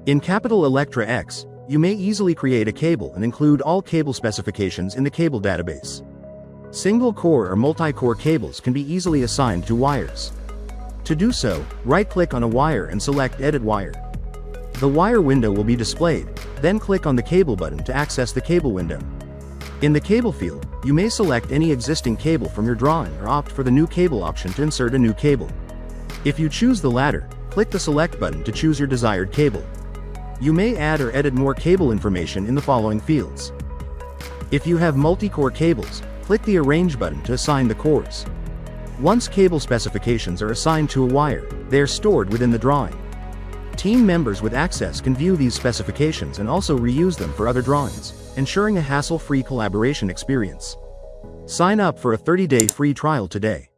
In Capital Electra X, you may easily create a cable and include all cable specifications in the cable database. Single-core or multi-core cables can be easily assigned to wires. To do so, right-click on a wire and select Edit Wire. The wire window will be displayed, then click on the Cable button to access the cable window. In the cable field, you may select any existing cable from your drawing or opt for the New Cable option to insert a new cable. If you choose the latter, click the Select button to choose your desired cable. You may add or edit more cable information in the following fields. If you have multi-core cables, click the Arrange button to assign the cores. Once cable specifications are assigned to a wire, they are stored within the drawing. Team members with access can view these specifications and also reuse them for other drawings, ensuring a hassle-free collaboration experience. Sign up for a 30-day free trial today.